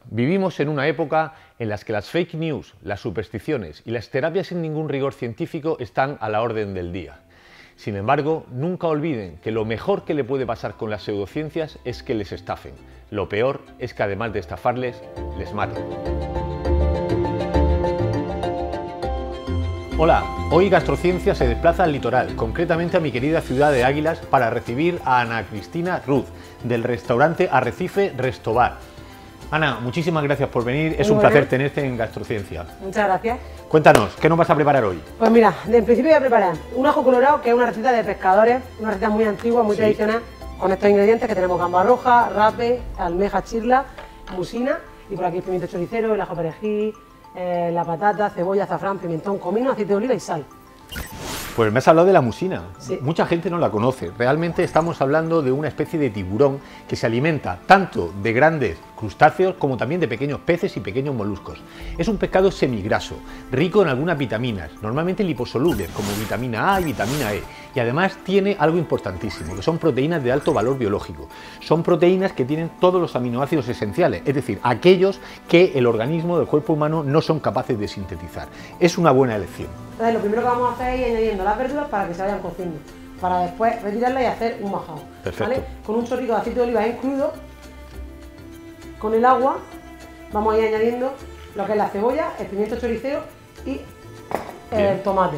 Vivimos en una época en la que las fake news, las supersticiones y las terapias sin ningún rigor científico están a la orden del día. Sin embargo, nunca olviden que lo mejor que le puede pasar con las pseudociencias es que les estafen. Lo peor es que además de estafarles, les maten. Hola, hoy Gastrociencia se desplaza al litoral, concretamente a mi querida ciudad de Águilas, para recibir a Ana Cristina Ruz, del restaurante Arrecife Restobar. Ana, muchísimas gracias por venir, es un placer tenerte en Gastrociencia. Muchas gracias. Cuéntanos, ¿qué nos vas a preparar hoy? Pues mira, en principio voy a preparar un ajo colorado, que es una receta de pescadores, una receta muy antigua, muy tradicional, con estos ingredientes que tenemos: gamba roja, rape, almeja chirla, musina, y por aquí el pimiento choricero, el ajo perejil, la patata, cebolla, azafrán, pimentón, comino, aceite de oliva y sal. Pues me has hablado de la musina. Sí. Mucha gente no la conoce. Realmente estamos hablando de una especie de tiburón que se alimenta tanto de grandes crustáceos como también de pequeños peces y pequeños moluscos. Es un pescado semigraso, rico en algunas vitaminas, normalmente liposolubles como vitamina A y vitamina E. Y además tiene algo importantísimo, que son proteínas de alto valor biológico. Son proteínas que tienen todos los aminoácidos esenciales, es decir, aquellos que el organismo del cuerpo humano no son capaces de sintetizar. Es una buena elección. Entonces, lo primero que vamos a hacer es ir añadiendo las verduras para que se vayan cociendo, para después retirarlas y hacer un majado. Perfecto. ¿Vale? Con un chorrito de aceite de oliva en crudo, con el agua, vamos a ir añadiendo lo que es la cebolla, el pimiento choricero y el tomate.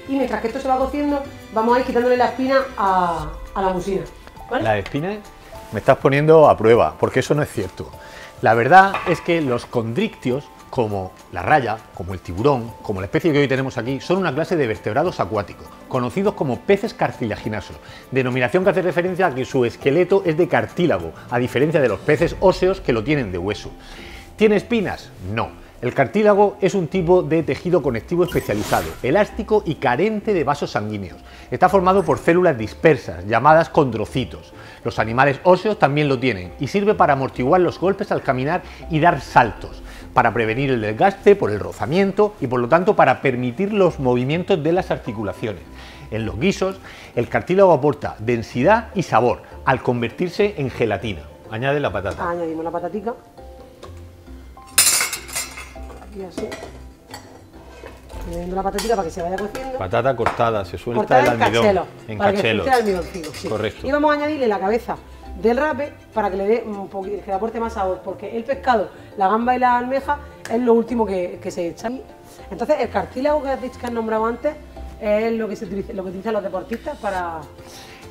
Y mientras que esto se va cociendo, vamos a ir quitándole la espina a la musina, ¿vale? Las espinas me estás poniendo a prueba, porque eso no es cierto. La verdad es que los condrictios, como la raya, como el tiburón, como la especie que hoy tenemos aquí, son una clase de vertebrados acuáticos, conocidos como peces cartilaginosos, denominación que hace referencia a que su esqueleto es de cartílago, a diferencia de los peces óseos que lo tienen de hueso. ¿Tiene espinas? No. El cartílago es un tipo de tejido conectivo especializado, elástico y carente de vasos sanguíneos. Está formado por células dispersas, llamadas condrocitos. Los animales óseos también lo tienen y sirve para amortiguar los golpes al caminar y dar saltos, para prevenir el desgaste por el rozamiento y por lo tanto para permitir los movimientos de las articulaciones. En los guisos, el cartílago aporta densidad y sabor al convertirse en gelatina. Añade la patata. Añadimos la patatica. Y así. Añadiendo la patatita para que se vaya cociendo. Patata cortada, se suelta Cortada el almidón. cachelo, En para cachelos. que suelte el almidoncillo, sí. Correcto. Y vamos a añadirle la cabeza del rape para que le dé un poquito, que le aporte más sabor, porque el pescado, la gamba y la almeja es lo último que se echa. Entonces el cartílago que has nombrado antes es lo que utilizan los deportistas para...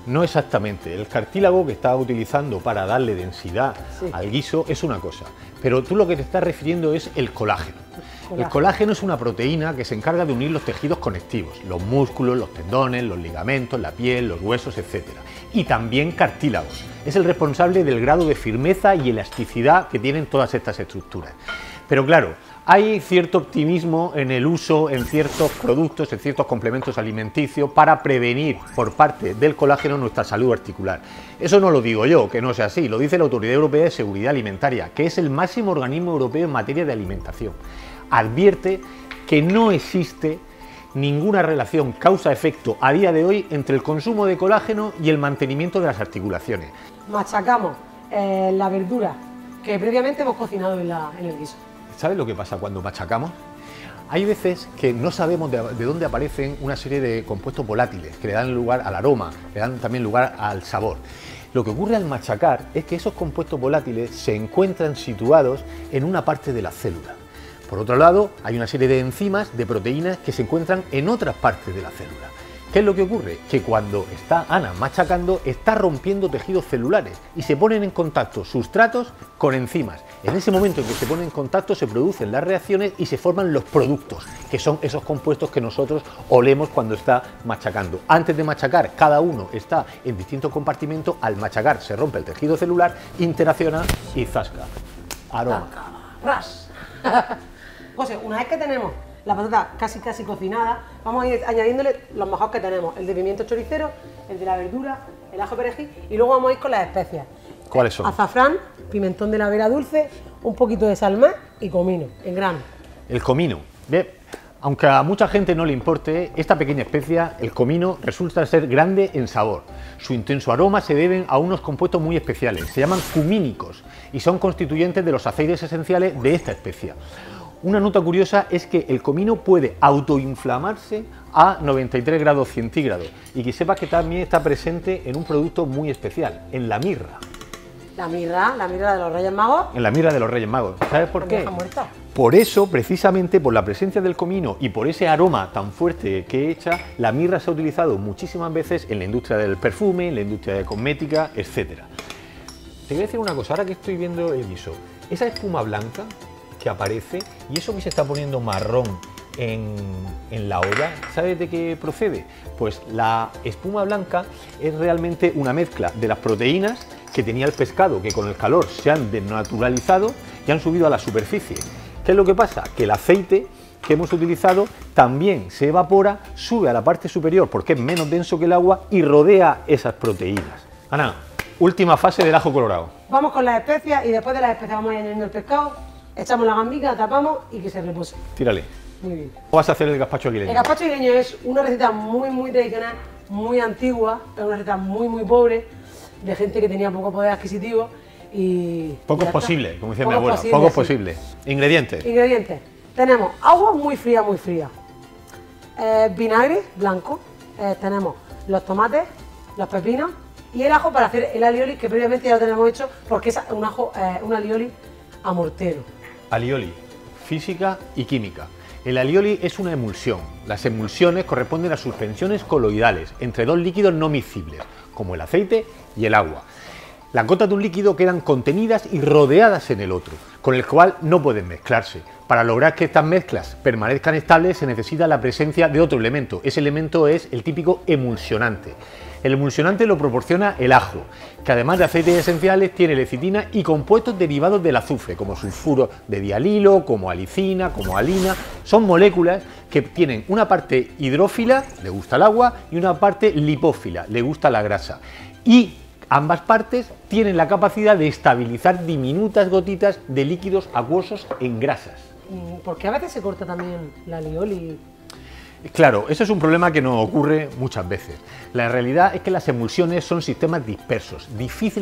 No exactamente, el cartílago que estás utilizando para darle densidad al guiso es una cosa, pero tú lo que te estás refiriendo es el colágeno. El colágeno es una proteína que se encarga de unir los tejidos conectivos, los músculos, los tendones, los ligamentos, la piel, los huesos, etc. Y también cartílagos. Es el responsable del grado de firmeza y elasticidad que tienen todas estas estructuras. Pero claro, hay cierto optimismo en el uso en ciertos productos, en ciertos complementos alimenticios para prevenir por parte del colágeno nuestra salud articular. Eso no lo digo yo, que no sea así, lo dice la Autoridad Europea de Seguridad Alimentaria, que es el máximo organismo europeo en materia de alimentación. Advierte que no existe ninguna relación causa-efecto a día de hoy entre el consumo de colágeno y el mantenimiento de las articulaciones. Machacamos la verdura que previamente hemos cocinado en el guiso. ¿Sabes lo que pasa cuando machacamos? Hay veces que no sabemos de dónde aparecen una serie de compuestos volátiles que le dan lugar al aroma, le dan también lugar al sabor. Lo que ocurre al machacar es que esos compuestos volátiles se encuentran situados en una parte de la célula. Por otro lado, hay una serie de enzimas, de proteínas que se encuentran en otras partes de la célula. ¿Qué es lo que ocurre? Que cuando está Ana machacando, está rompiendo tejidos celulares y se ponen en contacto sustratos con enzimas. En ese momento en que se ponen en contacto se producen las reacciones y se forman los productos, que son esos compuestos que nosotros olemos cuando está machacando. Antes de machacar, cada uno está en distintos compartimentos. Al machacar se rompe el tejido celular, interacciona y zasca. Aroma. ¡Ras! José, una vez que tenemos la patata casi cocinada, vamos a ir añadiéndole los majados que tenemos: el de pimiento choricero, el de la verdura, el ajo perejil, y luego vamos a ir con las especias. ¿Cuáles son? Azafrán, pimentón de la Vera dulce, un poquito de salmón y comino en grano. El comino. Bien, Aunque a mucha gente no le importe, esta pequeña especia, el comino, resulta ser grande en sabor. Su intenso aroma se deben a unos compuestos muy especiales, se llaman cumínicos y son constituyentes de los aceites esenciales de esta especia. Una nota curiosa es que el comino puede autoinflamarse a 93 grados centígrados y que sepas que también está presente en un producto muy especial, en la mirra. La mirra de los Reyes Magos. En la mirra de los Reyes Magos. ¿Sabes por qué? Muerta. Por eso, precisamente por la presencia del comino y por ese aroma tan fuerte que echa, la mirra se ha utilizado muchísimas veces en la industria del perfume, en la industria de cosmética, etc. Te voy a decir una cosa, ahora que estoy viendo el guiso, esa espuma blanca que aparece y eso que se está poniendo marrón en la olla, ¿sabes de qué procede? Pues la espuma blanca es realmente una mezcla de las proteínas que tenía el pescado, que con el calor se han desnaturalizado y han subido a la superficie. ¿Qué es lo que pasa? Que el aceite que hemos utilizado también se evapora, sube a la parte superior porque es menos denso que el agua y rodea esas proteínas. Ana, última fase del ajo colorado. Vamos con las especias y después de las especias vamos añadiendo el pescado, echamos la gambica, tapamos y que se repose. Tírale. Muy bien. ¿Cómo vas a hacer el gazpacho aguileño? El gazpacho aguileño es una receta muy tradicional, muy antigua, es una receta muy pobre, de gente que tenía poco poder adquisitivo y... Poco es posible, como decía mi abuelo, poco posible. Ingredientes. Ingredientes. Tenemos agua muy fría, vinagre blanco, tenemos los tomates, los pepinos y el ajo para hacer el alioli, que previamente ya lo tenemos hecho porque es un alioli a mortero. Alioli, física y química. El alioli es una emulsión. Las emulsiones corresponden a suspensiones coloidales entre dos líquidos no miscibles, como el aceite y el agua. Las gotas de un líquido quedan contenidas y rodeadas en el otro, con el cual no pueden mezclarse. Para lograr que estas mezclas permanezcan estables se necesita la presencia de otro elemento. Ese elemento es el típico emulsionante. El emulsionante lo proporciona el ajo, que además de aceites esenciales tiene lecitina y compuestos derivados del azufre, como sulfuro de dialilo, como alicina, como alina. Son moléculas que tienen una parte hidrófila, le gusta el agua, y una parte lipófila, le gusta la grasa. Y ambas partes tienen la capacidad de estabilizar diminutas gotitas de líquidos acuosos en grasas. Porque a veces se corta también la alioli. Claro, eso es un problema que nos ocurre muchas veces. La realidad es que las emulsiones son sistemas dispersos,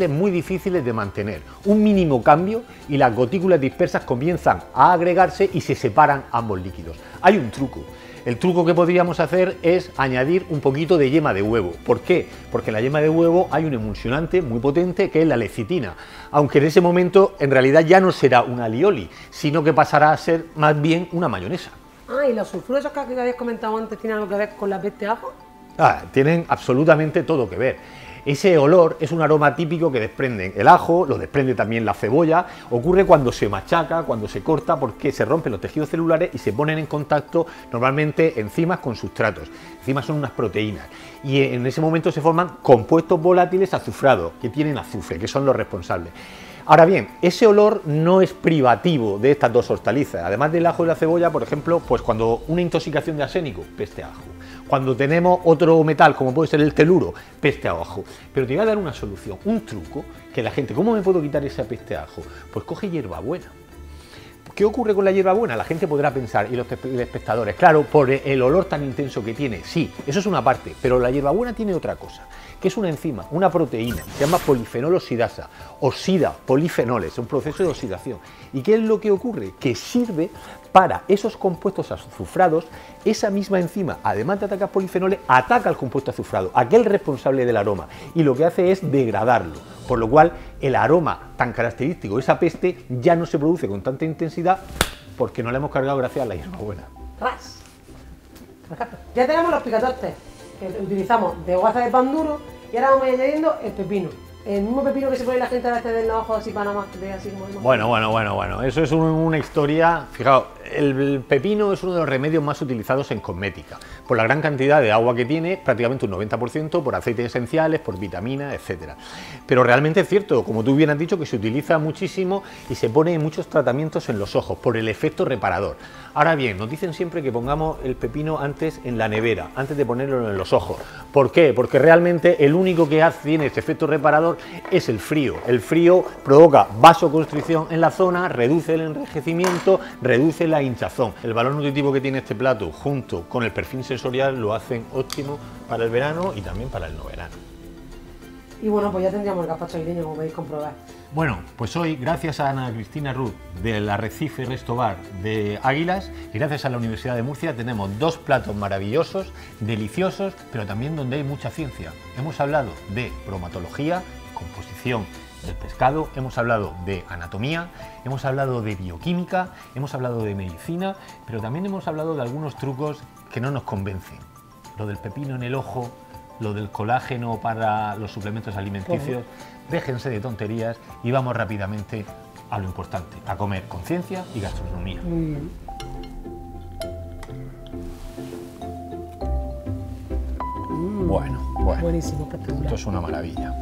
muy difíciles de mantener. Un mínimo cambio y las gotículas dispersas comienzan a agregarse y se separan ambos líquidos. Hay un truco. El truco que podríamos hacer es añadir un poquito de yema de huevo. ¿Por qué? Porque en la yema de huevo hay un emulsionante muy potente que es la lecitina, aunque en ese momento en realidad ya no será una alioli, sino que pasará a ser más bien una mayonesa. Ah, ¿y los sulfuros esos que habías comentado antes tienen algo que ver con la peste de ajo? Tienen absolutamente todo que ver. Ese olor es un aroma típico que desprenden el ajo, lo desprende también la cebolla. Ocurre cuando se machaca, cuando se corta, porque se rompen los tejidos celulares y se ponen en contacto normalmente enzimas con sustratos. Enzimas son unas proteínas y en ese momento se forman compuestos volátiles azufrados que tienen azufre, que son los responsables. Ahora bien, ese olor no es privativo de estas dos hortalizas. Además del ajo y la cebolla, por ejemplo, pues cuando una intoxicación de arsénico, peste a ajo. Cuando tenemos otro metal, como puede ser el teluro, peste a ajo. Pero te voy a dar una solución, un truco, que la gente, ¿cómo me puedo quitar esa peste a ajo? Pues coge hierbabuena. ¿Qué ocurre con la hierbabuena? La gente podrá pensar, y los espectadores, claro, por el olor tan intenso que tiene, sí, eso es una parte, pero la hierbabuena tiene otra cosa, que es una enzima, una proteína, se llama polifenol oxidasa, oxida polifenoles, es un proceso de oxidación. ¿Y qué es lo que ocurre? Que sirve para esos compuestos azufrados, esa misma enzima, además de atacar polifenoles, ataca al compuesto azufrado, aquel responsable del aroma, y lo que hace es degradarlo, por lo cual el aroma tan característico, esa peste, ya no se produce con tanta intensidad porque no la hemos cargado gracias a la hierbabuena. ¡Ras! Ya tenemos los picatostes que utilizamos de hogaza de pan duro y ahora vamos añadiendo el pepino. El mismo pepino que se pone la gente a veces de los ojos así para nada más, así como... Bueno, eso es una historia. Fijaos, el pepino es uno de los remedios más utilizados en cosmética, por la gran cantidad de agua que tiene, prácticamente un 90%, por aceites esenciales, por vitaminas, etcétera. Pero realmente es cierto, como tú bien has dicho, que se utiliza muchísimo y se pone en muchos tratamientos en los ojos, por el efecto reparador. Ahora bien, nos dicen siempre que pongamos el pepino antes en la nevera, antes de ponerlo en los ojos. ¿Por qué? Porque realmente el único que tiene este efecto reparador es el frío. El frío provoca vasoconstricción en la zona, reduce el enrojecimiento, reduce la la hinchazón. El valor nutritivo que tiene este plato junto con el perfil sensorial lo hacen óptimo para el verano y también para el no verano. Y bueno, pues ya tendríamos el gazpacho navideño, como podéis comprobar. Bueno, pues hoy, gracias a Ana Cristina Ruth del Arrecife Resto Bar de Águilas y gracias a la Universidad de Murcia, tenemos dos platos maravillosos, deliciosos, pero también donde hay mucha ciencia. Hemos hablado de bromatología, composición del pescado, hemos hablado de anatomía, hemos hablado de bioquímica, hemos hablado de medicina, pero también hemos hablado de algunos trucos que no nos convencen. Lo del pepino en el ojo, lo del colágeno para los suplementos alimenticios. Déjense de tonterías y vamos rápidamente a lo importante, a comer con ciencia y gastronomía. Muy bien. Bueno, Buenísimo, espectacular. esto es una maravilla.